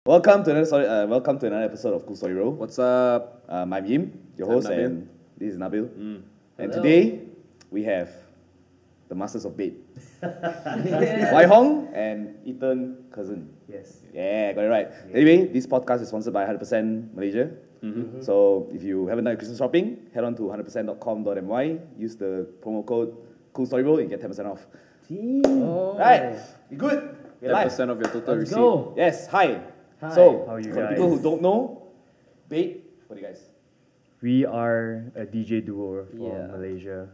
Welcome to another episode of Cool Story Row. What's up? I'm Yim, your host, Nabil. and this is Nabil. And Hello. today we have the masters of BATE, Wai Hong and Ethan cousin. Yes. Yeah, got it right. Anyway, this podcast is sponsored by 100% Malaysia. So if you haven't done your Christmas shopping, head on to 100%.com.my. Use the promo code CoolStoryRoll and get 10% off. Oh. Right, we good. We're live. 10% of your total Let's receipt. go. Yes, hi. Hi. So, How are you for the guys? people who don't know, BATE, what do you guys? We are a DJ duo from Yeah. Malaysia.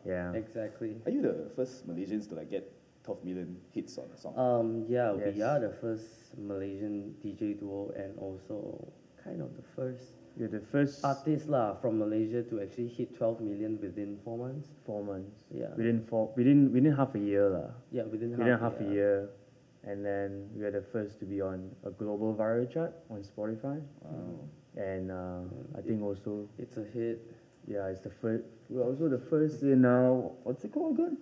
Yeah. Exactly. Are you the first Malaysians to like get 12 million hits on a song? Yeah, Yes. we are the first Malaysian DJ duo and also kind of the first You're the first artist lah from Malaysia to actually hit 12 million within 4 months. 4 months. Yeah. Within half a year lah. Yeah, within Half a year. And then we are the first to be on a global viral chart on Spotify. And I think also, It's a hit. yeah, it's the first. We're also the first in what's it called again?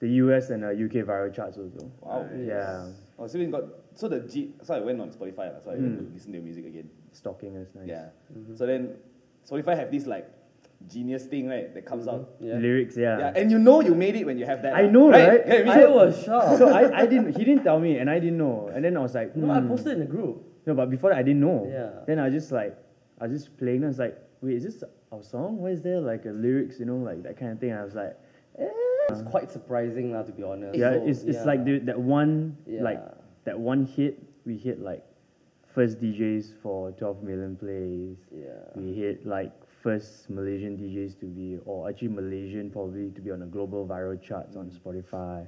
The US and UK viral charts also. Wow. Yeah, Oh, so we got so I went on Spotify, so I went to listen to your music again. stalking is nice. Yeah. So then Spotify have this like genius thing, right? That comes out. Yeah. Lyrics, Yeah, and you know you made it when you have that. I know, right? Yeah, I was shocked. So I didn't. He didn't tell me, and I didn't know. And then I was like, No, I posted in the group. No, but before that, I didn't know. Yeah. Then I was just playing. And I was like, wait, is this our song? Why is there like a lyrics? You know, like that kind of thing. And I was like, It's quite surprising lah, to be honest. yeah, So, it's like that one like Yeah. that one hit. We hit like first DJs for 12 million plays. Yeah. We hit like first Malaysian DJs to be, or actually Malaysian probably to be on a global viral charts on Spotify.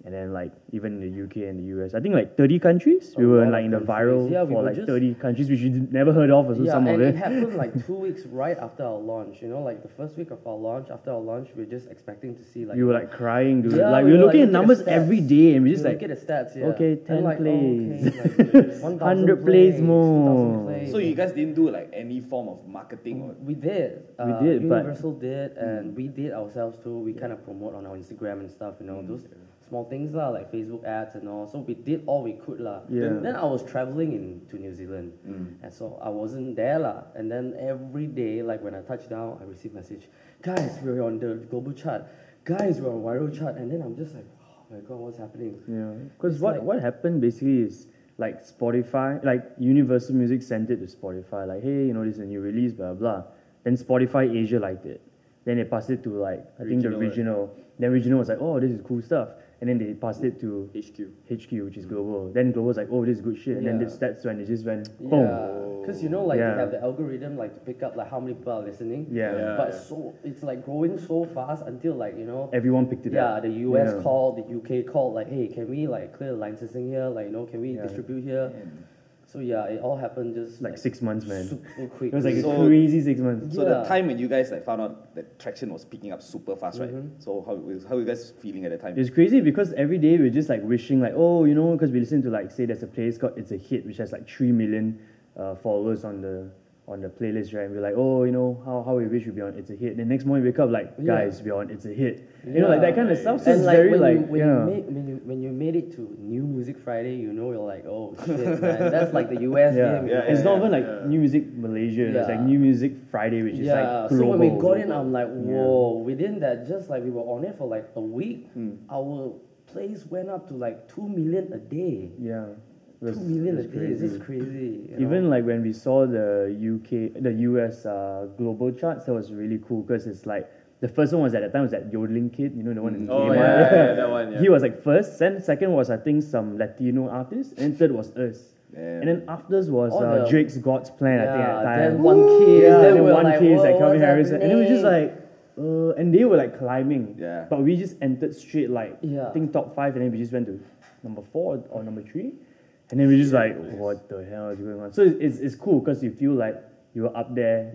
And then like even in the UK and the US, I think like 30 countries. We A were lot like of in the countries. viral Yeah, we for were like just- 30 countries, which you never heard of. Also Yeah, some and of it it. happened like 2 weeks right after our launch. You know, like the first week of our launch, after our launch, we were just expecting to see like... We were like crying, dude. Yeah, like we we were were looking like, at look numbers at the stats. every day, and we just We like, look at the stats, yeah. okay, And 10 like, plays. like 1,000 100 plays 2,000 more. plays. So you guys didn't do like any form of marketing or We did. We did, but- Universal did, and we did ourselves too. We kind of promote on our Instagram and stuff, you know, those small things lah, like Facebook ads and all. So we did all we could lah. Yeah. Then I was traveling to New Zealand, and so I wasn't there lah. And then every day, like when I touched down, I received message, guys, we're on the global chart. Guys, we're on viral chart. And then I'm just like, oh my god, what's happening? Yeah, because It's what like- what happened basically is like Spotify, like Universal Music sent it to Spotify, like, hey, you know, this is a new release, blah blah. Then Spotify Asia liked it. Then they passed it to like I think the regional. Then regional was like, oh, this is cool stuff. And then they passed it to HQ, which is global. Then global was like, oh, this is good shit. And then Yeah. that's when it just went boom. Yeah, because you know, like Yeah. they have the algorithm like to pick up like how many people are listening. Yeah. But so it's like growing so fast until like you know. Everyone picked it up. Yeah, the US Yeah. called, the UK called, like, hey, can we like clear the licensing here? Like, you know, can we Yeah. distribute here? So yeah, it all happened just Like 6 months, man. super quick. It was like a So- crazy 6 months. so the Yeah. time when you guys like found out that traction was picking up super fast, right? So how are you guys feeling at the time? It's crazy because every day we're just like wishing like, oh, you know, because we listen to like, say there's a place called It's a Hit, which has like 3 million followers on the playlist, right? And we're like, oh, you know, how we wish we'd be on It's a Hit. The next morning we wake up like, guys, we're on It's a Hit. You know, like that kind of stuff. So And it's like very when like, when you made it to New Music Friday, you know, you're like, oh shit, man, that's like the US yeah. game. It's not even like New Music Malaysia. It's like Yeah. New Music Friday, which is like Yeah, global. so when we got in, I'm like, whoa. Within that, just like we were on it for like a week, our plays went up to like 2 million a day. Yeah. It was- 2 million it a was day is crazy. just crazy. you Even know? like when we saw the US global charts, that was really cool because it's like the first one was at that time was that yodeling kid, you know, the one in Oh, K-pop. yeah, that one, yeah. He was like first, then second was I think some Latino artist, and third was us. Damn. And then afters was All the- Drake's God's Plan, I think at the time. then One Kiss, Yeah, then then we were One like, Kiss, like whoa, Calvin what's Harris, and then we just happening? like, and they were like climbing. Yeah. But we just entered straight like Yeah. I think top 5, and then we just went to number 4 or number 3. And then we just like, what the hell is going on? So it's cool because you feel like you were up there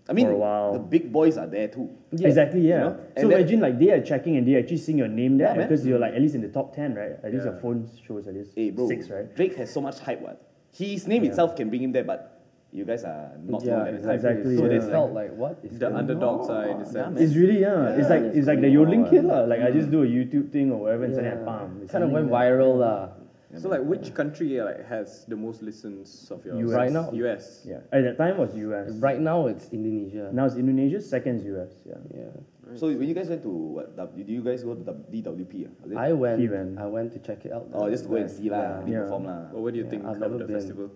I mean, for a while. the big boys are there too. Exactly, yeah. You know? So And then- imagine like they are checking and they actually seeing your name there Yeah, man. because you're like at least in the top 10, right? At least your phone shows at least Hey, bro, 6, right? Drake has so much hype, what? His name itself can bring him there, but you guys are not known at the time. exactly, So yeah. it it's felt like, what is The going underdog on? side, in a sense. It's really it's like it's it's like the going yodeling on. kid lah. Like I just do a YouTube thing or whatever and suddenly Yeah. bam. it's Kind of something went that- viral lah. So like, which country like has the most listens of yours? US. Right now? US. Yeah, at that time was US. Right now it's Indonesia. Now it's Indonesia, second is US. Yeah. Yeah. So when you guys went to what? Did you guys go to DWP? Was it? I went. He went. I went to check it out. Oh, just to go and see lah, Yeah. perform lah. Well, what do you Yeah, think I've of never the been. festival?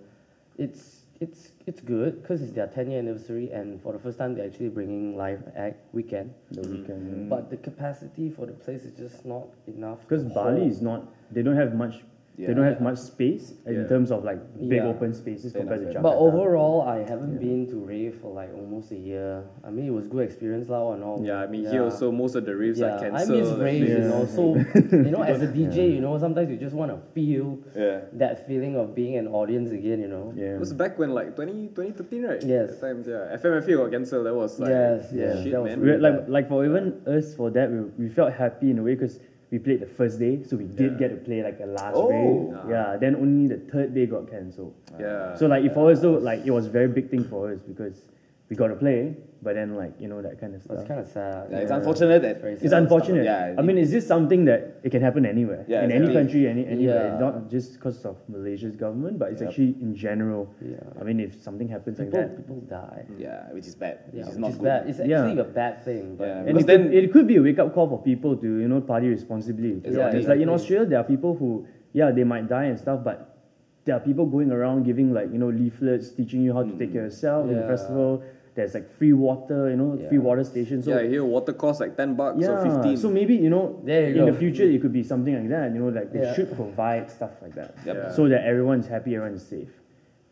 It's good because it's their 10-year anniversary, and for the first time they're actually bringing live act weekend. The weekend. But the capacity for the place is just not enough. Because to Bali hold. is not, they don't have much. They don't have much space in Yeah. terms of like big Yeah. open spaces Fair compared to enough, Jakarta. But overall, I haven't been to Rave for like almost a year. I mean, it was good experience lah and all. Yeah, I mean here also most of the raves are Yeah, I cancelled. miss Rave, you know. So, as a DJ, sometimes you just want to feel Yeah. that feeling of being an audience again, you know. Yeah. It was back when like 2013, right? Yes. At times, yeah. FMFA got cancelled. That was like Yes, yes, shit, that was man. We're, like for even us for that we felt happy in a way because we played the first day, so we did get to play like a last Oh. rave. Yeah, then only the third day got cancelled. Yeah. So like for us though, like it was a very big thing for us because we got to play, but then like that kind of That's stuff. kind of sad. Yeah, it's unfortunate that Very It's sad. unfortunate. Yeah, I mean, is this something that it can happen anywhere? Yeah, in any exactly. country, anywhere. Yeah. It's not just because of Malaysia's government, but it's Yep. actually in general. Yeah. I mean, if something happens People, like that, people die. Yeah, which is bad. Yeah, which is which not is good. bad. It's Yeah. actually a bad thing. But Yeah. and Because it could, then- it could be a wake up call for people to party responsibly. To be Exactly. honest. Like in Exactly. Australia, there are people who they might die and stuff, but there are people going around giving like leaflets teaching you how to take care of yourself in the Yeah. festival. There's like free water, free Yeah. water stations. So Yeah, here water costs like $10 or yeah, 15. so maybe There you in go. the future it could be something like that. Like they Yeah. should provide stuff like that, Yep. so that everyone's happy, everyone's safe.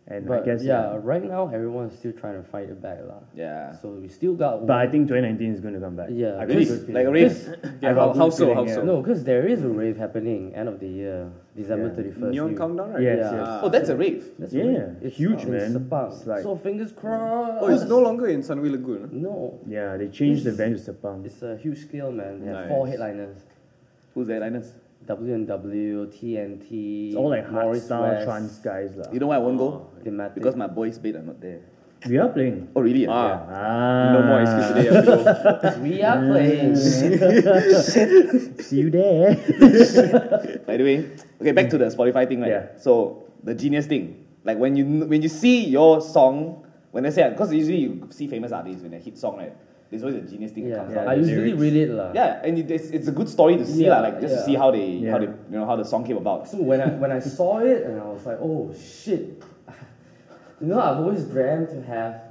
And I But guess right now everyone's still trying to fight it back lah. Yeah. So we still got. But I think 2019 is going to come back. Yeah. I got a Really? good feeling. Like a rave? Yeah, I got a how good so? feeling, How yeah. so? No, because there is a rave happening end of the year, December Yeah. 31st. Neon You- Countdown, right? Yes, Yeah. yes. Oh, that's a rave. That's Yeah, a rave. It's huge, in man. Sepang. It's like- So fingers crossed. Oh, it's no longer in Sunway Lagoon. No, Yeah, they changed the venue to Sepang. it's a huge scale, man. They have Nice. 4 headliners. Who's the Linus? W&W, TNT. It's all like Morris hardstyle West, trance guys lah. You know why I won't go? Thematic. Because my boys' bed are not there. We are playing. Oh, really? Ah, No more excuse today. I have to go. we are playing. See you there. By the way, okay, back to the Spotify thing, right? Yeah. So the genius thing, like when you see your song, when they say, because usually you see famous artists when they hit song, right? There's always a genius thing that Yeah, comes out. I the usually lyrics. read it lah. Yeah, and it's a good story to see, Yeah, lah, like just to yeah. see how they Yeah. how the song came about. So when I saw it and I was like, oh shit, I've always dreamt to have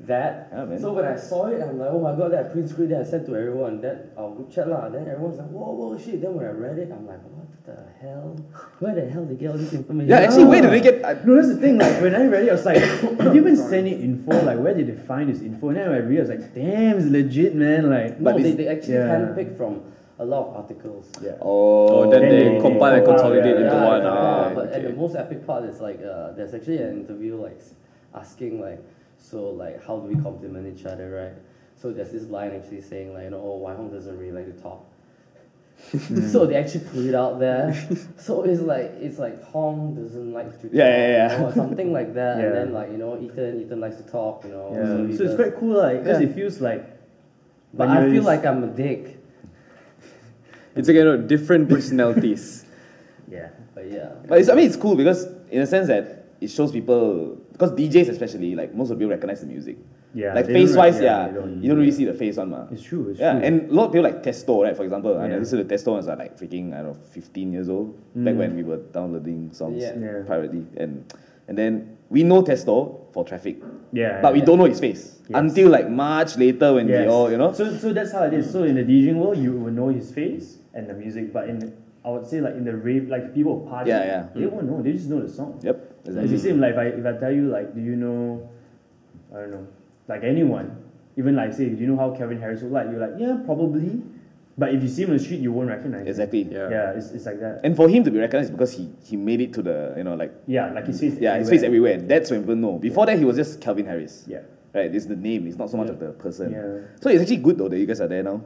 that. Yeah, man. So when I saw it, I'm like, oh my god, that print screen that I sent to everyone, that our group chat lah. Then everyone's like, whoa shit. Then when I read it, I'm like, what the hell? Where the hell did they get all this information? Yeah, actually, where did they get? No, that's the thing. Like when I read it, I was like, did you even send it info? Like where did they find this info? And then when I realized, like, damn, it's legit, man. Like, No, But they actually yeah. handpicked from a lot of articles. yeah. Oh, Then Then they they compile and compile, consolidate yeah, into yeah, one. yeah. But and okay. the most epic part is like, there's actually an interview like asking like, so like how do we complement each other, right? So there's this line actually saying like, oh, Wai Hong doesn't really like to talk. So they actually put it out there. So it's like Hong doesn't like to talk, Yeah. or something like that. Yeah. And then like Ethan likes to talk, Yeah. So, he So it's does- quite cool, like, because Yeah. it feels like. But when I you're feel this- like I'm a dick. It's again different personalities. Yeah. But yeah. But it's cool because in a sense that it shows people, because DJs especially, like most of people recognize the music. Yeah. Like they don't face wise, like- yeah, they don't- you don't really see the face on, ma. It's true. It's Yeah, true. and a lot of people like Testo, right? For example, and I Yeah. listen to Testo ones are like freaking, I don't know, 15 years old. Back when we were downloading songs Yeah. Yeah. privately, and then we know Testo for Traffic, Yeah. but we don't know his face Yes. until like much later when Yes. we all, you know. So that's how it is. So in the DJing world, you will know his face and the music, but I would say like in the rave, like the people who party, Yeah. they won't know. They just know the song. Yep, It's exactly. the same. Like if I tell you like, do you know? I don't know. Like anyone, even like say, do you know how Kevin Harris look like? You're like, yeah, probably. But if you see him on the street, you won't recognize him. Exactly. Yeah. Yeah, it's like that. And for him to be recognized because he made it to the, you know, like, Yeah, like his face. yeah, his face everywhere. That's when people know. Before that, he was just Calvin Harris. Yeah. Right, it's the name. It's not so much of the person. Yeah. So it's actually good though that you guys are there now.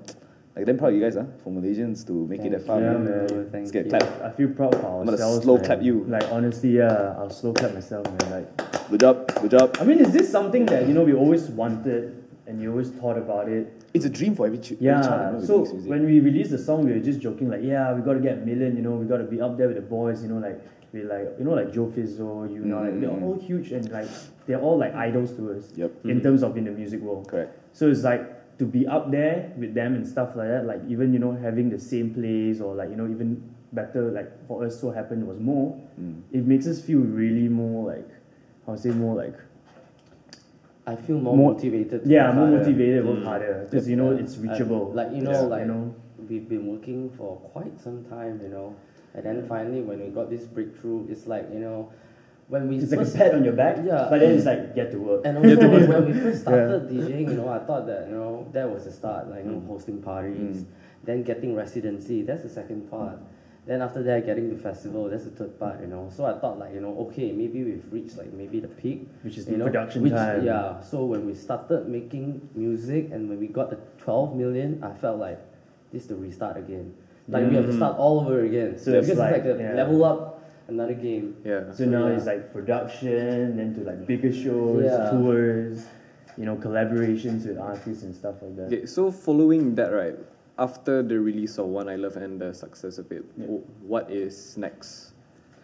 Like, damn proud of you guys, for Malaysians to make it that far. Yeah, man. man. Thank Let's get you. clap. I feel proud for gonna ourselves. slow man. clap you. Like honestly, yeah, I'll slow clap myself, man. Like, Good job, good job. I mean, is this something that we always wanted and you always thought about it? It's a dream for every child. Yeah. Who So makes music. when we released the song, we were just joking like, yeah, we got to get a million. We got to be up there with the boys. Like with like like Joe Fizzo, like they're all huge and like they're all like idols to us. In terms of in the music world. Correct. So it's like to be up there with them and stuff like that, like even having the same place or like even better, like for us so happened was more. It makes us feel really more like I would say more like I feel more motivated. Yeah, more motivated, work harder because it's reachable. We've been working for quite some time, and then finally when we got this breakthrough, it's like when we it's like a pat on your back, but then it's like get to work. And also when we first started DJing, I thought that that was the start, like hosting parties, then getting residency. That's the second part. Then after that, getting the festival, that's the third part, So I thought like, okay, maybe we've reached like maybe the peak. Which is the production time. Yeah, so when we started making music and when we got the 12 million, I felt like this is the restart again. Like we have to start all over again. So because it's like a level up, another game. Yeah. So now it's like production, then to like bigger shows, tours, collaborations with artists and stuff like that. Okay, so following that, right, after the release of One I Love and the success of it, what is next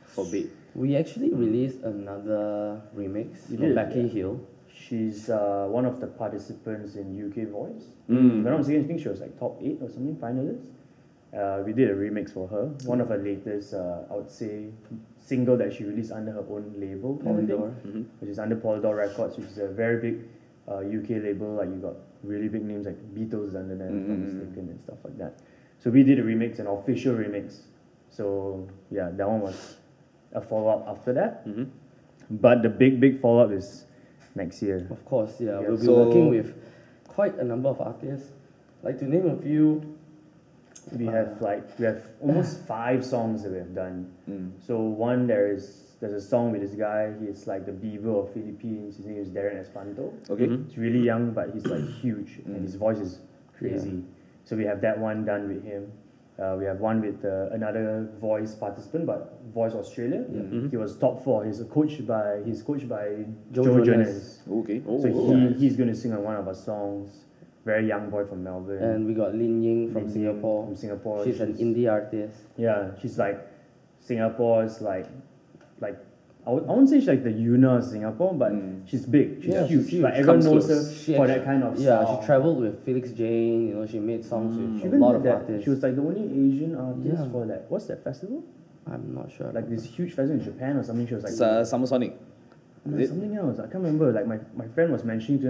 for BATE? We actually released another remix from Becky Hill. She's one of the participants in UK Voice. If I'm not mistaken, I think she was like top 8 or something, finalist. We did a remix for her. One of her latest, I would say, single that she released under her own label, Polydor, which is under Polydor Records, which is a very big UK label. Like you got really big names like Beatles under there, if I'm not mistaken, and stuff like that. So we did a remix, an official remix. So yeah, that one was a follow-up after that. But the big follow-up is next year. Of course, yeah. We'll be working with quite a number of artists. Like to name a few, we have almost 5 songs that we have done. So one there's a song with this guy. He's like the Beaver of Philippines. His name is Darren Espanto. Okay. He's really young, but he's like huge, and his voice is crazy. So we have that one done with him. We have one with another voice participant, but Voice Australia. He was top 4. He's coached by Joe Jonas. Okay. So he's going to sing on one of our songs. Very young boy from Melbourne. And we got Lin Ying from Singapore. She's an indie artist. Yeah, she's like Singapore's like I wouldn't say she's like the Yuna of Singapore, but she's big. She's huge. Like everyone knows her for that kind of she traveled with Felix Jane. She made songs with a lot of artists. She was like the only Asian artist for that. What's that festival? I'm not sure. Like this huge festival in Japan or something. She was like Summer Sonic. Something else. I can't remember. Like my friend was mentioning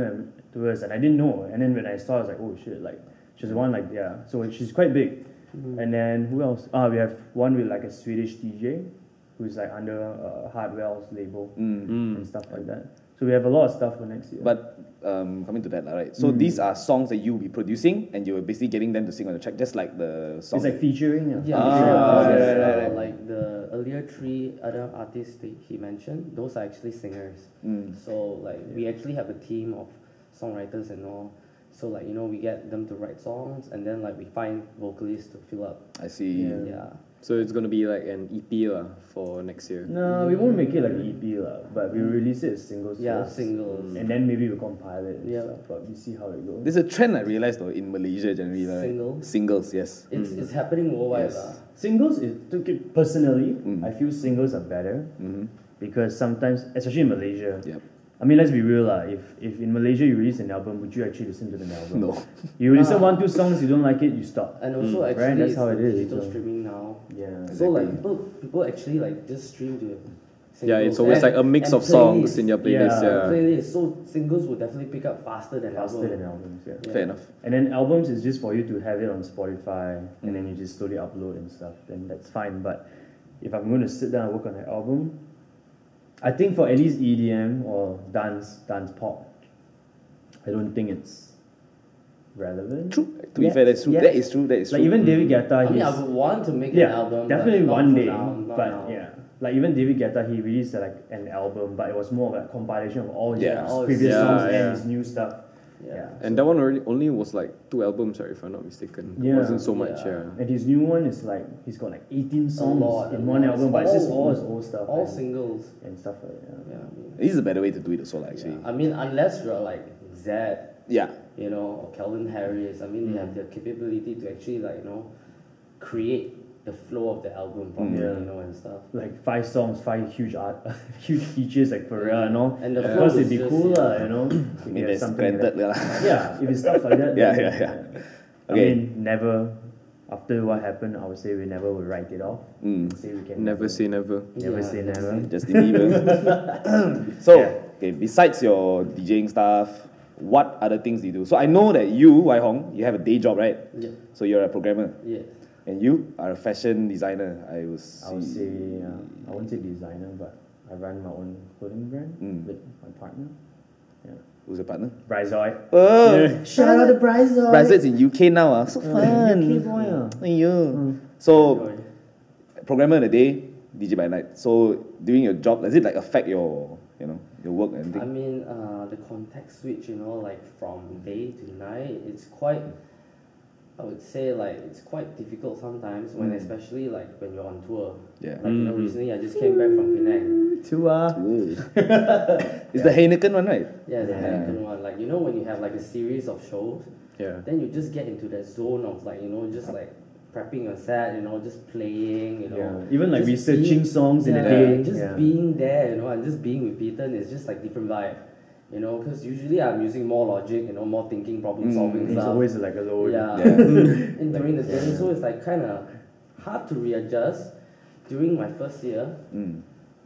to us, and I didn't know. And then when I saw, I was like, oh shit! Like she's one like So she's quite big. And then who else? We have one with like a Swedish DJ, who's like under Hardwell's label and stuff like that. So we have a lot of stuff for next year. But coming to that, right? So these are songs that you'll be producing, and you're basically getting them to sing on the track, just like the song. It's like featuring. Like the earlier 3 other artists that he mentioned, those are actually singers. So like we actually have a team of songwriters and all. So like we get them to write songs, and then like we find vocalists to fill up. I see. Yeah. So it's going to be like an EP for next year. No, we won't make it like an EP but we'll release it as singles first. Singles. And then maybe we'll compile it and stuff, but we see how it goes. There's a trend I realized though in Malaysia generally, right? Singles, yes. It's happening worldwide. Singles, personally, I feel singles are better because sometimes, especially in Malaysia, I mean, let's be real if in Malaysia you release an album, would you actually listen to the album? No. You listen 1-2 songs, you don't like it, you stop. And also actually right? That's how it is. Digital streaming now. Yeah. So like people actually like just stream to singles. Yeah, it's always like a mix of songs in your playlist. Playlist. So singles will definitely pick up faster than albums. Fair enough. And then albums is just for you to have it on Spotify and then you just slowly upload and stuff. Then that's fine. But if I'm going to sit down and work on an album, I think for at least EDM or dance pop, I don't think it's relevant. True. To be fair, that's true. That is true. Like even David Guetta, I mean, I would want to make an album. Definitely one day. But now. Like even David Guetta, he released like an album, but it was more of a compilation of all his previous songs and his new stuff. Yeah. And that one only was like 2 albums, if I'm not mistaken. It wasn't so much. And his new one is like he's got like 18 songs in one album, but it's just all his old stuff. All singles and stuff like that. This is a better way to do it also, actually. I mean, unless you're like Zed. Yeah. Or Calvin Harris. I mean, they have the capability to actually like create the flow of the album properly, Yeah. you know, and stuff. Like 5 songs, 5 huge huge features like Pharrell and all. And the of flow course, is it'd be just- cool, yeah. you know. I if mean, you have that's something granted. like yeah, if it's stuff like that. Yeah, then, yeah. I Okay. mean, never. After what happened, I would say we never would write it off. Say we can Never say never. never Yeah, say that's never. it. Justin Bieber. So, okay, besides your DJing stuff, what other things do you do? So I know that you, Wai Hong, you have a day job, right? Yeah. So you're a programmer. Yeah. And you are a fashion designer. I I would say, I wouldn't say designer, but I run my own clothing brand with my partner. Yeah. Who's your partner? Bryzoid. Oh, Shout out to Bryzoid. Brazil's in UK now. So fun. UK boy, Aiyo. So, programmer in the day, DJ by night. So doing your job, does it like affect your, your work and I thing? mean, the context switch, you know, like from day to night, it's quite, I would say, like, it's quite difficult sometimes when, especially like when you're on tour. Yeah. Like, you know, recently I just came back from Penang. It's the Heineken one, right? Yeah, it's a Heineken one. Like, you know, when you have like a series of shows, Yeah. then you just get into that zone of like, you know, just like prepping your set, you know, just playing, you know. Yeah. Even like just researching songs in a yeah, day. Just Yeah. being there, you know, and just being with Ethan is just like different vibe. You know, because usually I'm using more logic, you know, more thinking, problem solving It's stuff. always like a load. Yeah. Yeah. And during the day, so it's like kind of hard to readjust during my first year.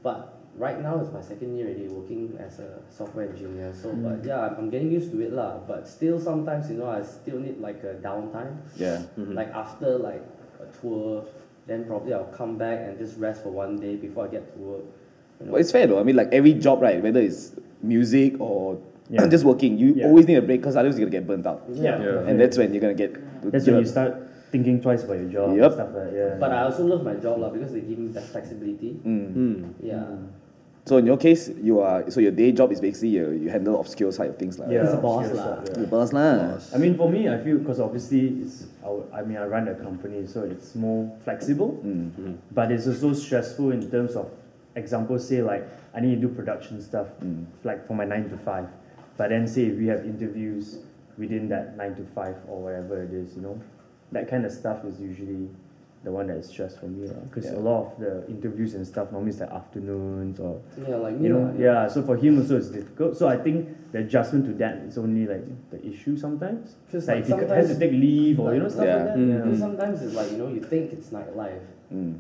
But right now it's my second year already working as a software engineer. So, but yeah, I'm getting used to it lah. But still, sometimes you know, I still need like a downtime. Yeah. Like after like a tour, then probably I'll come back and just rest for one day before I get to work. You know? Well, it's fair though. I mean, like every job, right? Whether it's music or Yeah. just working, you Yeah. always need a break because otherwise you're gonna get burnt out. Yeah. And that's when you're gonna get. That's when you start thinking twice about your job Yup. and stuff like that. Yeah. But I also love my job lah because they give me that flexibility. Yeah. So in your case, your day job is basically you handle obscure side of things like. yeah, He's a boss obscure lah. stuff, yeah. The boss lah. I mean, for me, I feel because obviously I run a company, so it's more flexible, but it's also stressful in terms of, example, say like I need to do production stuff, like for my 9 to 5, but then say if we have interviews within that 9 to 5 or whatever it is, you know, that kind of stuff is usually the one that is stress for me, because a lot of the interviews and stuff normally it's like afternoons or Yeah, like me you know, lah, yeah. So for him also it's difficult. So I think the adjustment to that is only like the issue sometimes. 'Cause, Like like, if he has sometimes- to take leave or you know stuff Yeah. like that. Because sometimes it's like, you know, you think it's nightlife,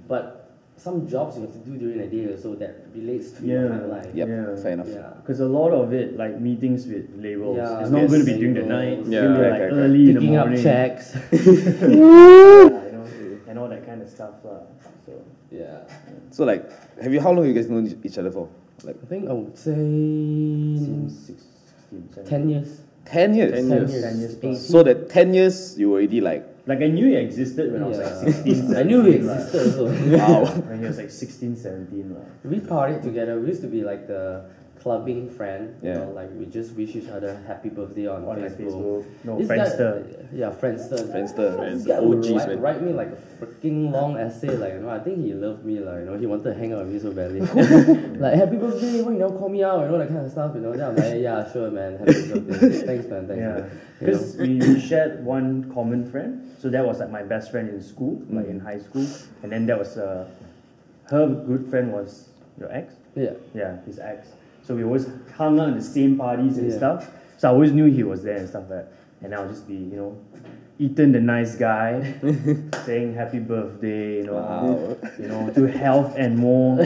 but some jobs you have to do during the day also that relates to your Yeah. nightlife. Yep. Yeah. Fair enough. Yeah. Because a lot of it, like meetings with labels, Yeah, it's not yes, going to be during the labels. night. It's Yeah. going to be like Correct, early in the Picking up morning. checks. Yeah, you know, and all that kind of stuff. So Yeah. So like, how long have you guys known each other for? Like I think I would say since 16, 17. 10 years. 10 years. 10 10 years. years plus. So that 10 years you were already like, Like I knew he existed when I was like 16, 17. I knew we lah. existed also. wow. When he was like 16, 17. lah. We partied together. We used to be like the clubbing friend. You Yeah. know, like we just wish each other happy birthday on On like Facebook. Facebook. No, This Friendster. Guy, yeah, Friendster. Friendster. This guy would OGs, man. write me like a freaking long essay. Like, you know, I think he loved me. Like, you know, he wanted to hang out with me so badly. Like, happy birthday. Why you never call me out? You know, that kind of stuff. You know, then I'm like, yeah, sure, man. Happy birthday. Thanks, man. Thanks. Yeah, Man. You know? because we shared one common friend. So that was like my best friend in school, like in high school. And then that was her good friend was your ex. Yeah. Yeah, his ex. So we always hung out in the same parties and Yeah. stuff. So I always knew he was there and stuff like that. And I'll just be, you know, Ethan the nice guy, saying happy birthday, you know, to health and more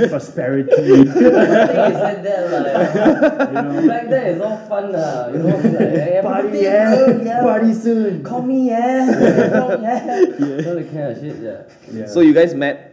prosperity. I think he said that, like, You know, back then it's all fun, you know, like, hey, happy party, birthday, yeah, bro, yeah, party soon. call me, yeah, call me, yeah. All that kind of shit, yeah. Yeah. So you guys met.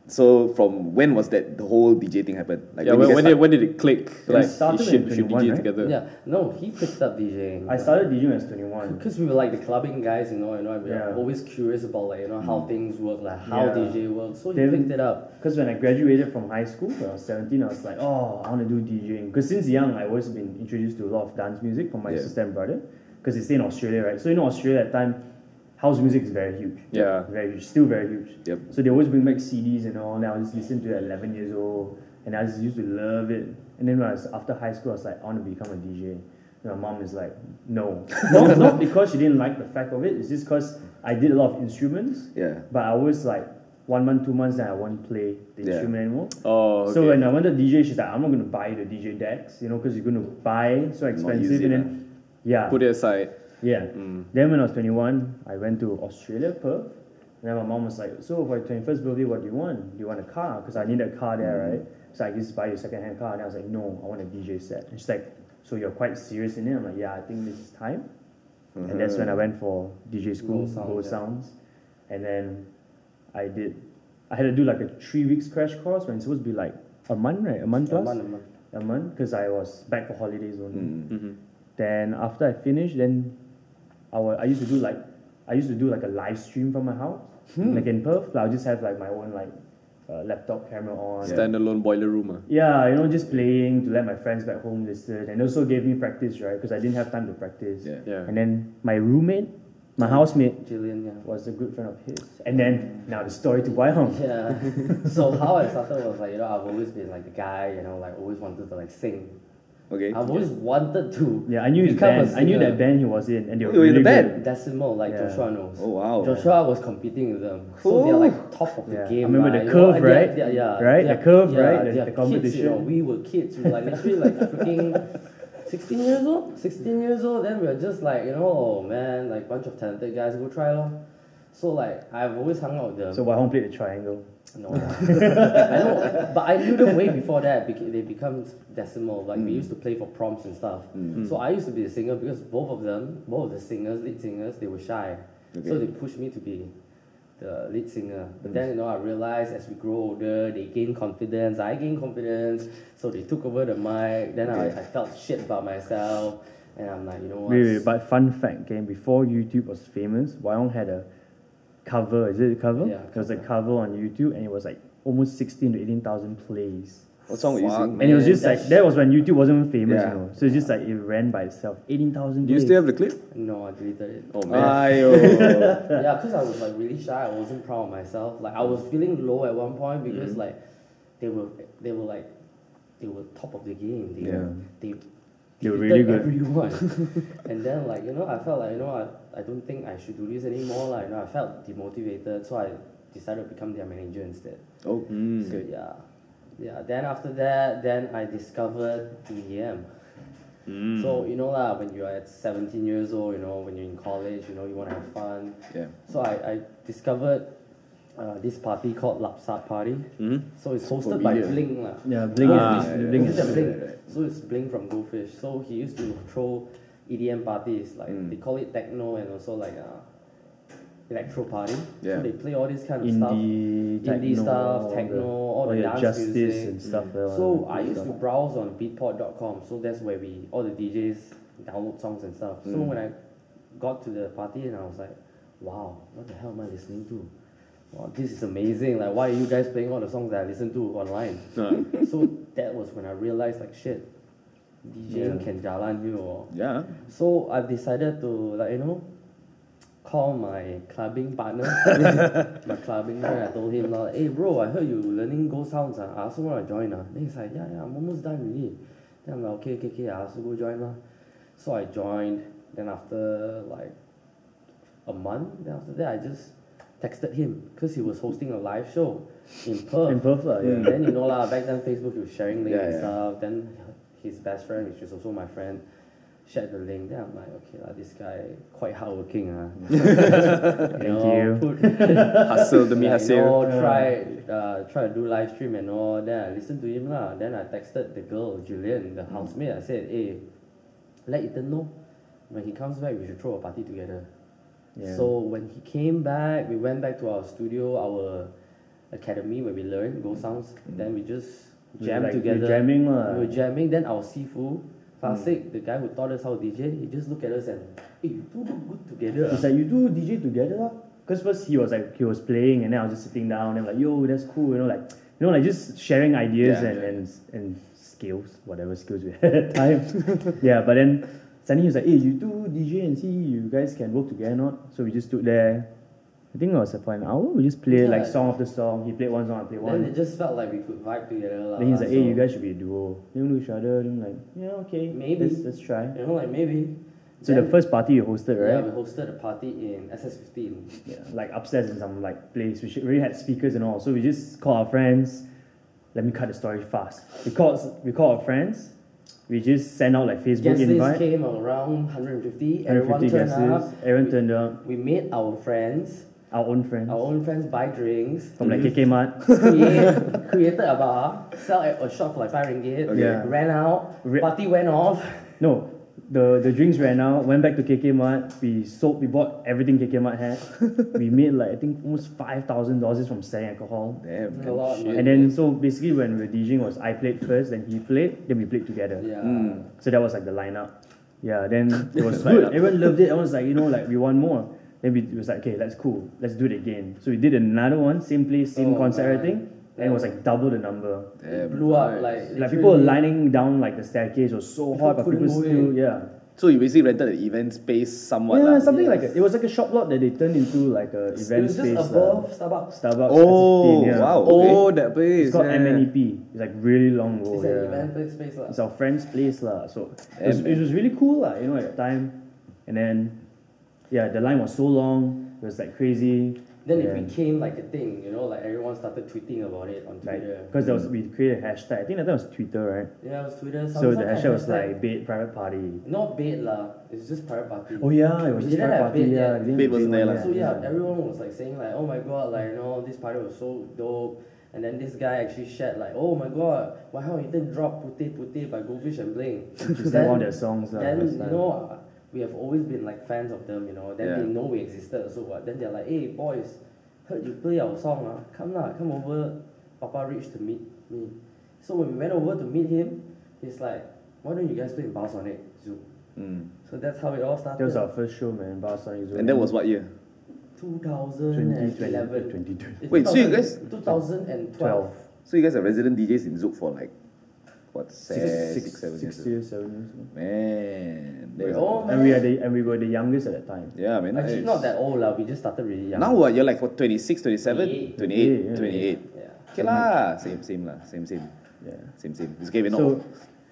So from when was that the whole DJ thing happen? Like Yeah, you guys when did it click? Like, started you when should 21, DJ right? together. Yeah, no, he picked up DJing. I started DJing as 21. Because we were like the clubbing guys, you know, we Yeah. were always curious about like, you know, how things work, like how Yeah. DJ works. So he Then- picked it up. Because when I graduated from high school, when I was 17, I was like, oh, I want to do DJing. Because since young, I've always been introduced to a lot of dance music from my Yeah. sister and brother. Because they stay in Australia, right? So in Australia at that time, house music is very huge. Yeah. Very huge, still very huge. Yep. So they always bring back CDs and all, and I just listen to it at 11 years old, and I just used to love it. And then when I was after high school, I was like, I want to become a DJ. And my mom is like, no. not because she didn't like the fact of it, it's just because I did a lot of instruments. Yeah. But I always like 1 month, 2 months, then I won't play the instrument anymore. Oh, okay. So when I wanted DJ, she's like, I'm not going to buy the DJ decks, you know, because you're going to buy so expensive. And then, yeah. Put it aside. Yeah. Then when I was 21, I went to Australia, Perth. And then my mom was like, so for your 21st birthday, what do you want? Do you want a car? Because I needed a car there, right? So I just buy you a second-hand car. And I was like, no, I want a DJ set. And she's like, so you're quite serious in it? I'm like, yeah, I think this is time. And that's when I went for DJ school, Gold Sounds. And then I had to do like a 3 weeks crash course when it's supposed to be like a month, right? A month plus? A month, because I was back for holidays only. Then after I finished, then I used to do like a live stream from my house, like in Perth. I'll just have like my own like laptop camera on. Standalone boiler room. Yeah, you know, just playing to let my friends back home listen, and also gave me practice, right? Because I didn't have time to practice. And then my roommate, my housemate, Jillian, was a good friend of his. And then now the story to Wai Hong. Yeah. So how I started was like, you know, I've always been like the guy, you know, like always wanted to like sing. Okay. I've always wanted to. Yeah, I knew his band. I knew that band he was in, and they were You were in really the band? good. Decimal, like Joshua knows. Oh wow. Joshua was competing with them, so they're like top of the game. I remember the you curve, know, right? Right, the curve, right? The competition. kids, you know, we were kids. We were like literally like freaking 16 years old. 16 years old. Then we were just like, you know, oh man, like bunch of talented guys, go try lor. So like I've always hung out with them. So Wai Hong played the triangle. No, I know, but I knew them way before that. They become Decimal. Like we used to play for proms and stuff. So I used to be the singer because both of the singers, lead singers, they were shy. So they pushed me to be the lead singer. But then, you know, I realized as we grow older, they gain confidence. I gained confidence. So they took over the mic. Then I felt shit about myself, and I'm like, you know what? Wait, but fun fact, okay, before YouTube was famous, Wai Hong had a cover. Is it a cover? Yeah, it was a cover on YouTube, and it was like almost 16 to 18,000 plays. What song were you singing? And it was just like, that was when YouTube wasn't even famous, you know. So it's just like, it ran by itself. 18,000 plays. Do you still have the clip? No, I deleted it. Oh man. Yeah, because I was like really shy. I wasn't proud of myself. Like I was feeling low at one point because like they were top of the game. They were really good. Everyone. And then like, you know, I felt like, you know, I don't think I should do this anymore. Like, you know, I felt demotivated, so I decided to become their manager instead. Oh. So yeah. Then after that, then I discovered EDM. So you know lah, when you're at 17 years old, you know, when you're in college, you know, you want to have fun. Yeah. So I discovered this party called Lapsap party. So it's hosted by Blink lah. Yeah, Blink Blink. Right. So it's Blink from Goldfish. So he used to throw EDM parties, like they call it techno and also like electro party. Yeah. So they play all this kind of indie stuff, techno, all the dance Justice music and stuff. So I used to browse on beatport.com. So that's where all the DJs download songs and stuff. So when I got to the party and I was like, wow, what the hell am I listening to? Wow, this is amazing. Like, why are you guys playing all the songs that I listen to online? So that was when I realized, like, shit, DJing can jalan, you know. Yeah. So I decided to, like, you know, call my clubbing partner, my clubbing friend. I told him, like, hey bro, I heard you learning Go Sounds. I also want to join. Then he's like, yeah, I'm almost done already. Then I'm like, okay, I also go join. So I joined. Then after like a month, then after that I just texted him because he was hosting a live show in Perth. In Perth, yeah. Then you know lah, back then Facebook he was sharing links and stuff. Then his best friend, which is also my friend, shared the link. Then I'm like, okay lah, this guy quite hardworking Thank you. Hustle demi hasil. Try to do live stream and all. Then I listened to him lah. Then I texted the girl Jillian, the housemate. I said, hey, let Ethan know when he comes back, we should throw a party together. Yeah. So when he came back, we went back to our studio, our academy where we learned Go Sounds. Then we just jammed together. We were jamming. Then our Sifu, Fasik, the guy who taught us how to DJ, he just looked at us and, hey, you two look good together. He's like, you do DJ together lah? Because first he was playing and then I was just sitting down and I'm like, yo, that's cool, like just sharing ideas and skills, whatever skills we had at the time. Yeah, but then suddenly he was like, hey, you do DJ and see you guys can work together or not? So we just stood there. I think it was for an hour. We just played like song after song. He played one song, I played one. Then it just felt like we could vibe together. Then he's like, hey, you guys should be a duo. Then we look at each other. Then I'm like, yeah, okay, maybe let's try. You know, like maybe. So the first party you hosted, Yeah, right? we hosted a party in SS15. Yeah, like upstairs in some like place. We already had speakers and all. So we just called our friends. Let me cut the story fast. We called our friends. We just sent out like Facebook Guest list invite. came around 150. 150 Everyone turned guest up. lists. Everyone turned up. We made our friends. Our own friends. Our own friends buy drinks. From like KK Mart. Created a bar. Sell a shot for like 5 ringgit. Okay. Yeah. Ran out. Party went off. No, the drinks ran out. Went back to KK Mart. We bought everything KK Mart had. We made like I think almost $5,000 from selling alcohol. Damn. A lot, man. And then so basically when we were DJing was I played first, then he played, then we played together. Yeah. So that was like the lineup. Yeah, then it was good. Everyone loved it. Everyone was like, like we want more. Then it was like, okay, that's cool. Let's do it again. So we did another one, same place, same concert, everything. And it was like double the number. It blew up like People were lining down like the staircase. It was so hot, but people couldn't go still, in. yeah. So you basically rented an event space somewhat. Yeah, lah. something like Yes. it was like a shop lot that they turned into like a It event was just space. above Starbucks. Starbucks. Oh, S15, yeah. wow. Okay. Oh, that place. It's called yeah. MNEP. It's like really long ago. It's an event space. It's our friend's place lah. So Damn, it was really cool lah, at that time. And then, yeah, the line was so long. It was like crazy. Then Yeah. it became like a thing, like everyone started tweeting about it on Twitter. Because we created a hashtag. I think that was Twitter, right? Yeah, it was Twitter. So the hashtag was like BATE private party. Not BATE lah, it's just private party. Oh yeah, it was We just didn't private have party. BATE Yeah, yet. we didn't BATE have wasn't BATE there one lah. So yet, yeah, everyone was like saying like, oh my god, like this party was so dope. And then this guy actually shared like, oh my god, Wai Hong and Ethan dropped Putih by Goldfish and Blink. Which is like one of their songs. Then last time. we have always been like fans of them, Then Yeah. they know we existed, so what? Then they're like, hey boys, heard you play our song, come over. Papa reached to meet me. So when we went over to meet him, he's like, why don't you guys play in Barsonic Zouk? So that's how it all started. That was our first show, man. Barsonic Zouk. And that was what year? 2011. 2020. Wait, so you guys- 2012. So you guys are resident DJs in Zouk for like, what, 6, 7 6 years? years, 7 years. Man. that is- Oh, And we were the youngest at that time. Yeah, man. Actually, nice. not that old, we just started really young. Now what? You're like what, 26, 27? 28. 28, Yeah. 28. Yeah. Okay lah, same lah, same. Yeah. Same. This game, So,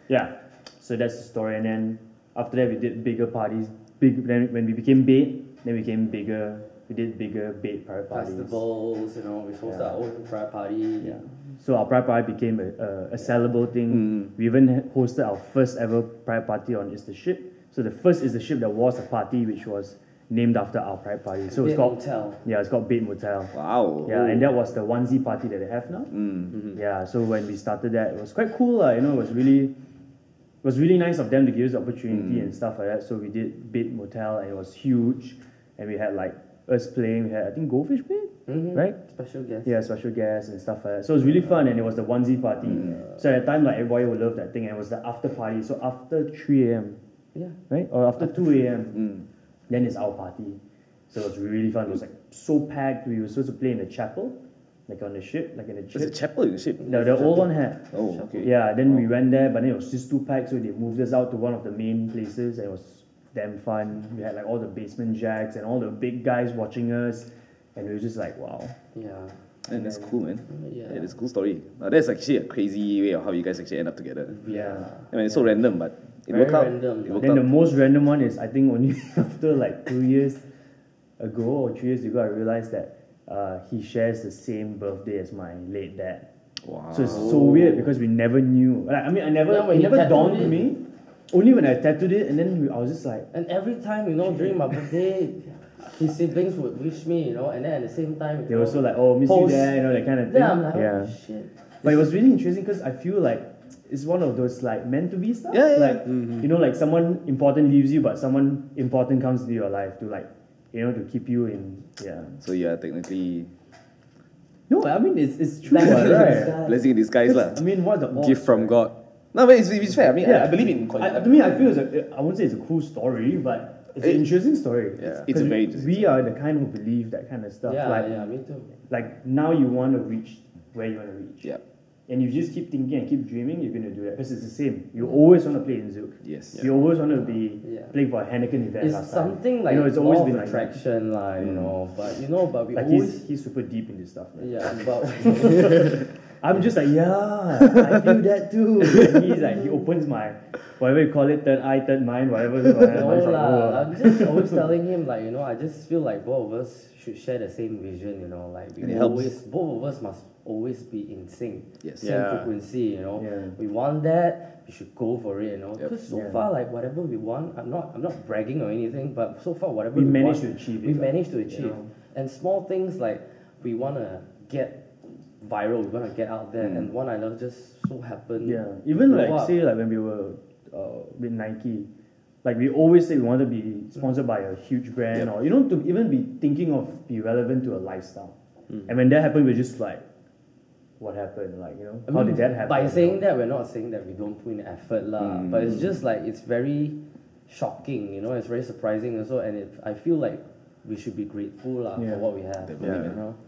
yeah. So that's the story. And then after that, we did bigger parties. Then when we became BATE, then we became bigger. We did bigger BATE private parties. Festivals, we hosted our own private party. Yeah. So our private party became a sellable thing. We even hosted our first ever private party on Is the Ship. So the first Is the Ship that was a party which was named after our private party. So it's BATE called Motel. Yeah, it's called BATE Motel. Wow. Yeah, and that was the onesie party that they have now. Yeah, so when we started that, it was quite cool. It was really nice of them to give us the opportunity and stuff like that. So we did BATE Motel, and it was huge. And we had like us playing. We had I think Goldfish Blink, right? Special guest. Yeah, special guests and stuff like that. So it was really fun, and it was the onesie party. So at the time, like everybody would love that thing, and it was the after party. So after 3 a.m. Yeah. right? Or after 2 a.m. Then it's our party. So it was really fun. It was like so packed. We were supposed to play in the chapel, like on the ship, like in the There's a church. chapel in the ship. The old one had. Oh, okay. Yeah, then we went there, but then it was just too packed, so they moved us out to one of the main places, and it was damn fun. We had like all the basement jacks and all the big guys watching us, and it was just like, wow. Yeah. Man, that's cool, man. Yeah. That's a cool story. That's actually a crazy way of how you guys actually end up together. Yeah. I mean, it's so random, but it Very worked out. random. It worked Then the out. most random one is I think only after like 2 years ago or 3 years ago, I realized that he shares the same birthday as my late dad. Wow. So it's so weird because we never knew. Like, I mean, Yeah, when it he never tattooed dawned it. on me. Only when I tattooed it, and then I was just like, And every time, during my birthday, his siblings would wish me, and then at the same time, they were so like, oh, miss you, post- dad, that kind of thing. Then I'm like, yeah. oh shit. But it was really interesting because I feel like it's one of those like meant to be stuff. Yeah, yeah. Like like someone important leaves you, but someone important comes into your life to like, to keep you in. Yeah. So yeah, technically, No, I mean it's true, Blessing in right? disguise. blessing in disguise lah. I mean, what the odds, Gift from right? God. No, but it's fair. I mean, I believe in. To me, I feel I wouldn't say it's a cool story, but it's an interesting story. Yeah, it's a 'Cause very interesting We are the kind who believe that kind of stuff. Yeah, like, me too. like now you want to reach where you want to reach. Yeah. And you just keep thinking and keep dreaming, you're going to do that. Because it's the same. You always want to play in Zouk. Yes. You always want to be Yeah. playing for a Heineken event It's last time. something like it's always law been of like that. attraction, but we Like always he's super deep in this stuff. Man. yeah, but I'm just like, yeah, I feel that too. And he's like, he opens my, whatever you call it, third eye, third mind, whatever. No lah, I'm just always telling him like, I just feel like both of us should share the same vision, like we both of us must always be in sync, same frequency, we want that, we should go for it, because so far like whatever we want, I'm not bragging or anything, but so far whatever we managed want, to achieve it. We managed to achieve, and small things like we want to get viral, we want to get out there, and One I Love just so happened. Yeah, even like say like when we were with Nike, like we always say we want to be sponsored by a huge brand, or to even be thinking of be relevant to a lifestyle. And when that happened, we're just like, what happened? Like how did that happen? By saying that, we're not saying that we don't put in effort lah, but it's just like it's very shocking, it's very surprising also, and I feel like we should be grateful for what we have.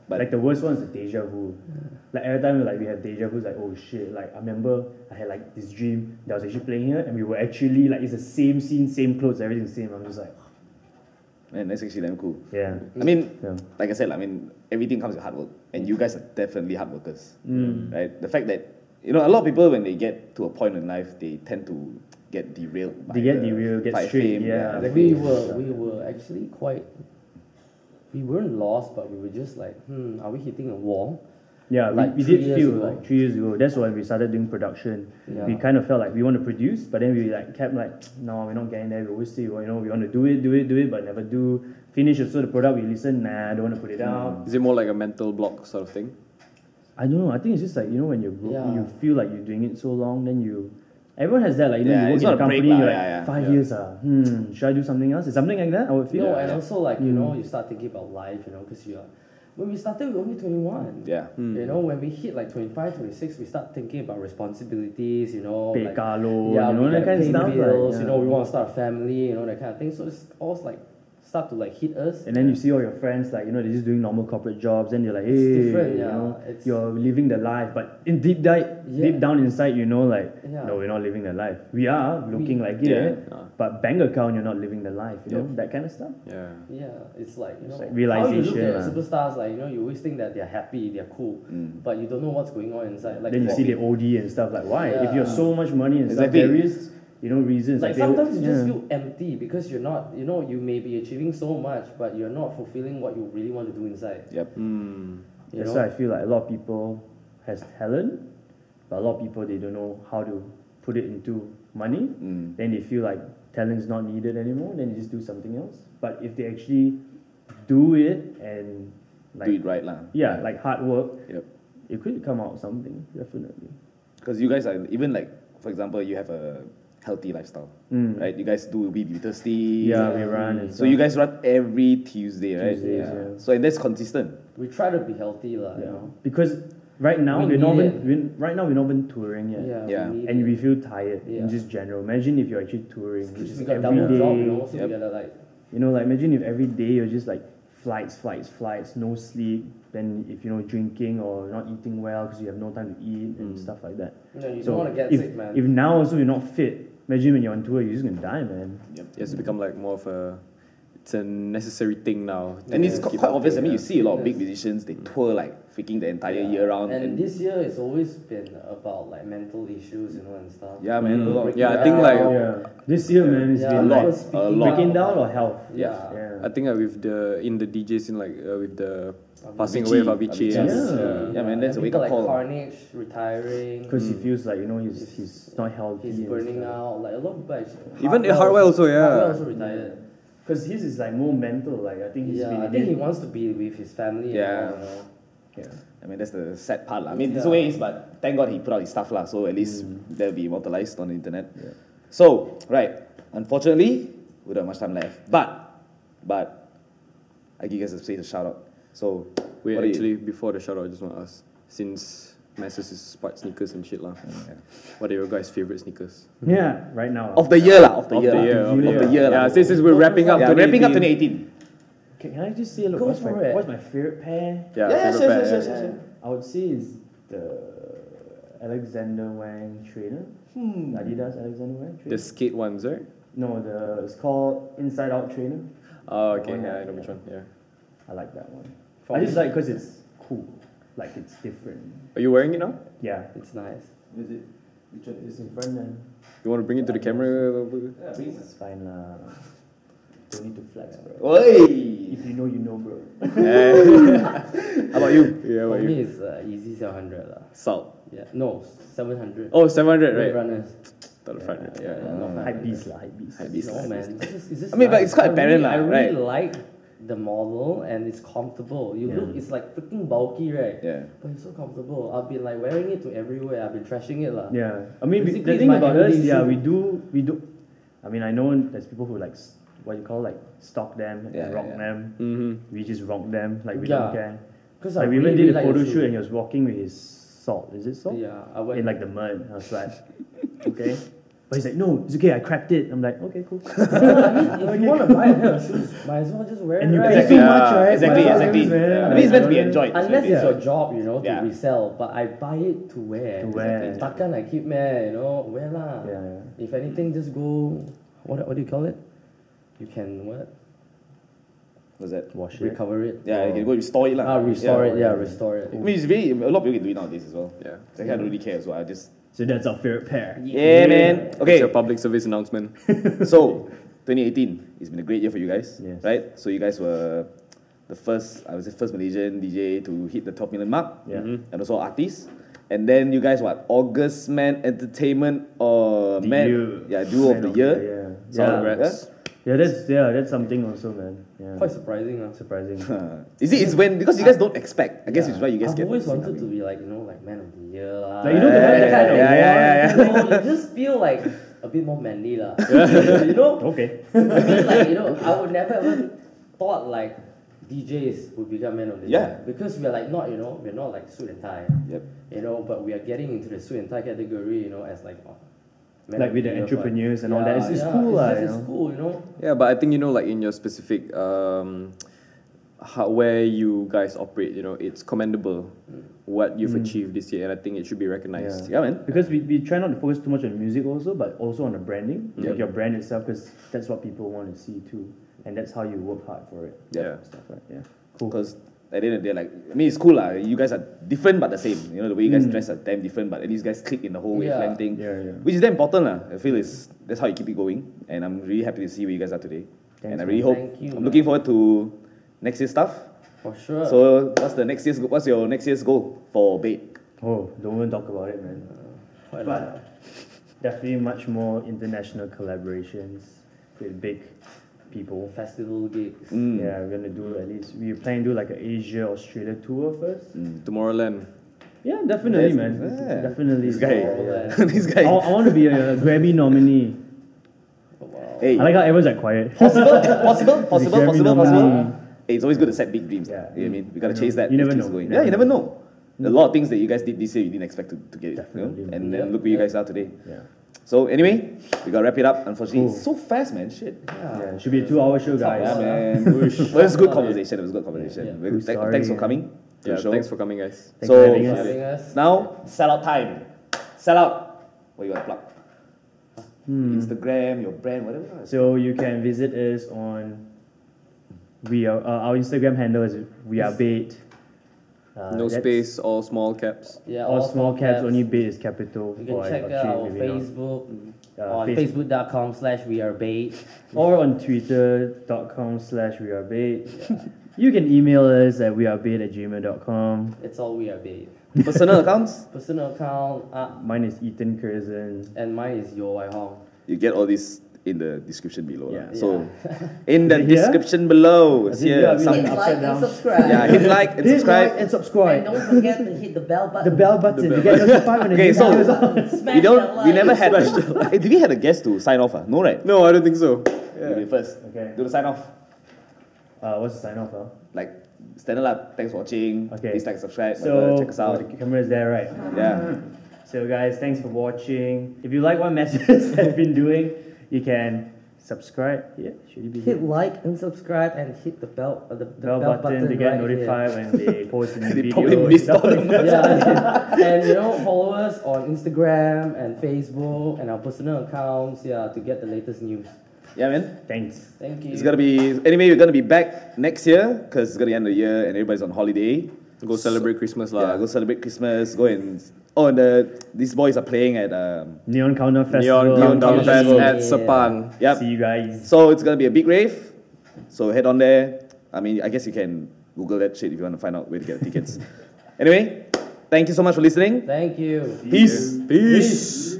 But like the worst one is the deja vu. Like every time we have deja vu, it's like, oh shit, like I remember I had like this dream that I was actually playing here, and we were actually like, it's the same scene, same clothes, everything's the same. I'm just like, man, that's actually damn cool. Yeah. I mean, like I said, everything comes with hard work, and you guys are definitely hard workers, right? The fact that a lot of people when they get to a point in life, they tend to get derailed. Get straight. We were actually quite. We weren't lost, but we were just like, are we hitting a wall? Yeah, like we did feel like 3 years ago. That's when we started doing production. Yeah. We kind of felt like we want to produce, but then we like kept like, no, we're not getting there. We always say, we want to do it, but never do. Finish also the product, we listen, nah, I don't want to put it out. Is it more like a mental block sort of thing? I don't know. I think it's just like, when you're when you feel like you're doing it so long, then everyone has that, like, you work in a company, you're like, 5 years, should I do something else? Is something like that? I would feel. No, and also like, you start thinking about life, because when we started, we were only 21. Yeah. When we hit like 25, 26, we start thinking about responsibilities, Pay like, carlo, that kind of stuff. Bills, we want to start a family, that kind of thing. So it's all like, start to like hit us. And then you see all your friends like, they're just doing normal corporate jobs, and you're like, hey, it's different, you're living the life. But in deep down inside, no, we're not living the life. We are looking like it, but bank account, you're not living the life, that kind of stuff. Yeah, it's like, it's like realization. How you look at superstars, like, you always think that they're happy, they're cool, but you don't know what's going on inside. Like, then you see the OD and stuff, like, why? If you have so much money and stuff, there is reasons. Like sometimes you just feel empty because you're not, you may be achieving so much, but you're not fulfilling what you really want to do inside. Yep. That's why I feel like a lot of people has talent, but a lot of people, they don't know how to put it into money. Then they feel like talent is not needed anymore. Then they just do something else. But if they actually do it and like, do it right lah. Yeah, like hard work. It could come out something, definitely. Because you guys are even like, for example, you have a healthy lifestyle, right? You guys do Be Thirsty. Yeah, we run. And so you guys run every Tuesday, right? Tuesdays, So and that's consistent. We try to be healthy, because right now we're not even touring yet. And we feel tired in just general. Imagine if you're actually touring, we got double job, so we gotta like, imagine if every day you're just like flights, no sleep. Then if drinking or not eating well because you have no time to eat and stuff like that. You don't want to get sick, man. If now also you're not fit, imagine when you're on tour, you're just gonna die, man. It has to become like more of it's a necessary thing now. And it's quite obvious. I mean, you see a lot of big musicians, they tour like freaking the entire year round. And this year it's always been about like mental issues, and stuff. Yeah, man. A lot. I think like this year, man, it's been a lot. Breaking down or health. I think with the DJ scene, like with the passing away of Avicii. Yeah, man, that's a wake up call. Carnage retiring. Because he feels like, he's not healthy. He's burning out. Like a lot of people actually. Even Hartwell also, Hartwell also retired. Because his is like more mental. Like I think I think he wants to be with his family. Yeah. I mean, that's the sad part. I mean, there's ways, but thank God he put out his stuff, so at least that'll be immortalized on the internet. So, right, unfortunately, we don't have much time left. But I give you guys a space to shout out. So, wait, actually, before the shout out, I just want to ask, since Masses is smart sneakers and shit lah, what are your guys' favorite sneakers? Yeah, right now. Of the year lah, of the year. Yeah, since we're wrapping up 2018. Can I just say, look, what's my favorite pair? Sure. I would say is the Alexander Wang trainer. Adidas Alexander Wang trainer. The skate ones, right? No, it's called Inside Out trainer. Oh, okay. I know which one. Yeah. I like that one. I just like because it's cool. like it's different. Are you wearing it now? Yeah. It's nice. Is it? Which one? It's in front then. You want to bring it to the camera? It's fine lah. Don't need to flex, bro. Oi! If you know, bro. How about you? Yeah, For what me, you? it's easy 700 lah. Salt. Yeah, no, 700. Oh, 700, Wave right? runners. Not 500. Yeah. Not Hype beast lah, hype beast. Hype beast. No man, it's just I mean, but nice. it's quite I apparent really, lah, I really right? like the model and it's comfortable. You Yeah. look, it's like freaking bulky, right? Yeah. But it's so comfortable. I've been like wearing it to everywhere. I've been trashing it lah. Yeah, I mean, Basically, the it's thing my about us, everyday yeah, shoe. we do. I mean, I know there's people who like what you call like stock them Yeah, and rock yeah. them. Mm-hmm. We just rock them, like we Yeah. don't care. Because Like we even did a photo shoot and he was walking with his salt. Is it salt? Yeah, I went In like the mud. I was like, okay. But he's like, no, it's okay. I cracked it. I'm like, okay, cool. I mean, if you want to buy a pair of shoes, might as well just wear And it. you right? pay so much, right? Exactly, Why not exactly. use, man? I mean, it's meant to be enjoyed. Unless it's Yeah. your job, you know, to Yeah. resell. But I buy it to wear. To wear. Takkan I keep me, you know, wear lah. Yeah. If anything, just go. What do you call it? You can what? What's that? Wash it. Recover it. Yeah, you can go restore it lah. Restore it. Yeah, restore it. I mean, it's very, a lot of people can do it nowadays as well. Yeah. I don't really care as well. I just. So that's our favorite pair. Yeah, man. It's Okay. your public service announcement. So, 2018, it's been a great year for you guys, Yes. right? So you guys were the first, I was the first Malaysian DJ to hit the 12 million mark, Yeah. and also artist. And then you guys, what, Augustman Entertainment or Duo. Duo of the Year. Yeah. So, Yeah. Congrats. That's something also, man. Yeah. Quite surprising. surprising. Is it? It's when because you guys don't expect. I guess it's why you guys I've get. always this thing wanted to coming. be like, you know, like man of the year lah. Like, you know, to have that kind of yeah. You know, you just feel like a bit more manly lah. You know, Okay. I mean, like, you know, I would never ever thought like DJs would become man of the Yeah. year because we're like not, you know, we're not like suit and tie. Yep. You know, but we are getting into the suit and tie category, you know, as like man Like of with the the year, entrepreneurs but- and all that. It's yeah, cool lah, It's you just know. cool, you know. Yeah, but I think, you know, like in your specific, where you guys operate, you know, it's commendable what you've achieved this year, and I think it should be recognized. Yeah, man. Because we try not to focus too much on music also, but also on the branding, like your brand itself, because that's what people want to see too, and that's how you work hard for it. Yeah. Stuff, right? Yeah. Cool. Because at the end of the day, like, I mean, it's cool lah. You guys are different but the same. You know, the way you guys dress are damn different, but at least you guys click in the whole Yeah. wavelength thing. Yeah. Which is damn important lah. I feel that's how you keep it going, and I'm really happy to see where you guys are today. Thanks, and I really man. hope Thank you, I'm man. looking forward to next year's stuff. For sure. So what's your next year's goal for BATE? Oh, don't even talk about it, man. Quite But a- definitely much more international collaborations with big people. festival gigs. Yeah, we're gonna do at least. We plan to do like an Asia Australia tour first. Tomorrowland. Yeah, definitely, Yes, man. yeah. Definitely. This guy. Yeah. This guy. I want to be a Grammy nominee. Oh, wow. Hey, I like how everyone's like quiet. possible. Grammy nominee. Hey, it's always good to set big dreams. Yeah. You know what I mean? We gotta You chase know, that. you never keep know. Going. You Yeah, you never never know. A lot of things that you guys did this year, you didn't expect to get it. Definitely. You know? And Yep. then look where you guys are today. Yeah. So anyway, we gotta wrap it up. Unfortunately, Cool. it's so fast, man. Shit. Yeah, it should be a 2-hour show, guys. Yeah, Yeah. man. Well, it was a good conversation. It was a good conversation. Yeah. Very- Cool story, Thanks for yeah. coming to Yeah, the show. thanks for coming, guys. Thanks So, for having us. Having us. Now, sellout time. Sell out. What you gotta plug? Instagram, your brand, whatever. So you can visit us on our Instagram handle is We Are BATE. No that's space, all small caps. Yeah, All small caps, only BATE is capital. You can or check or out our maybe not. Facebook Uh, on facebook.com/wearebait. Or on twitter.com/wearebait. You can email us at wearebait@gmail.com. It's all We Are Bait. Personal accounts? Personal account, Mine is Ethan Curzon. and mine is Wai Hong. You get all this in the description below. Yeah. So, in the Is it here? description below, it's Is it here. here? I mean, Some- like, Hit upside like down. and subscribe. yeah, hit like and Hit subscribe. like and subscribe. And don't forget to hit the bell button. The bell button to get notified when the Okay, new so- video is on. Smash We that don't. We like. never had. Hey, did we had a guest to sign off? No, right? No, I don't think so. You did first. Okay. Do the sign off. What's the sign off? Like, standard lah. Thanks for watching. Okay. Please like, subscribe. So check us out. the camera is there, right? Yeah. So guys, thanks for watching. If you like what messages I've been doing, you can subscribe. Yeah, should it be Hit here? like and subscribe and hit the bell Bell button to get right notified when they post a new They video. probably missed all the here. Yeah, and you know, follow us on Instagram and Facebook and our personal accounts. Yeah, to get the latest news. Yeah, man. Thanks. Thank you. It's gonna be anyway. We're gonna be back next year because it's gonna end the year and everybody's on holiday. Go celebrate Christmas lah. Yeah, go celebrate Christmas. Go and these boys are playing at Neon Countdown Festival. Neon Countdown Fest Yeah. at Sepang. Yep. See you guys. So it's gonna be a big rave. So head on there. I mean, I guess you can Google that shit if you want to find out where to get tickets. Anyway, thank you so much for listening. Thank you. Peace. Peace.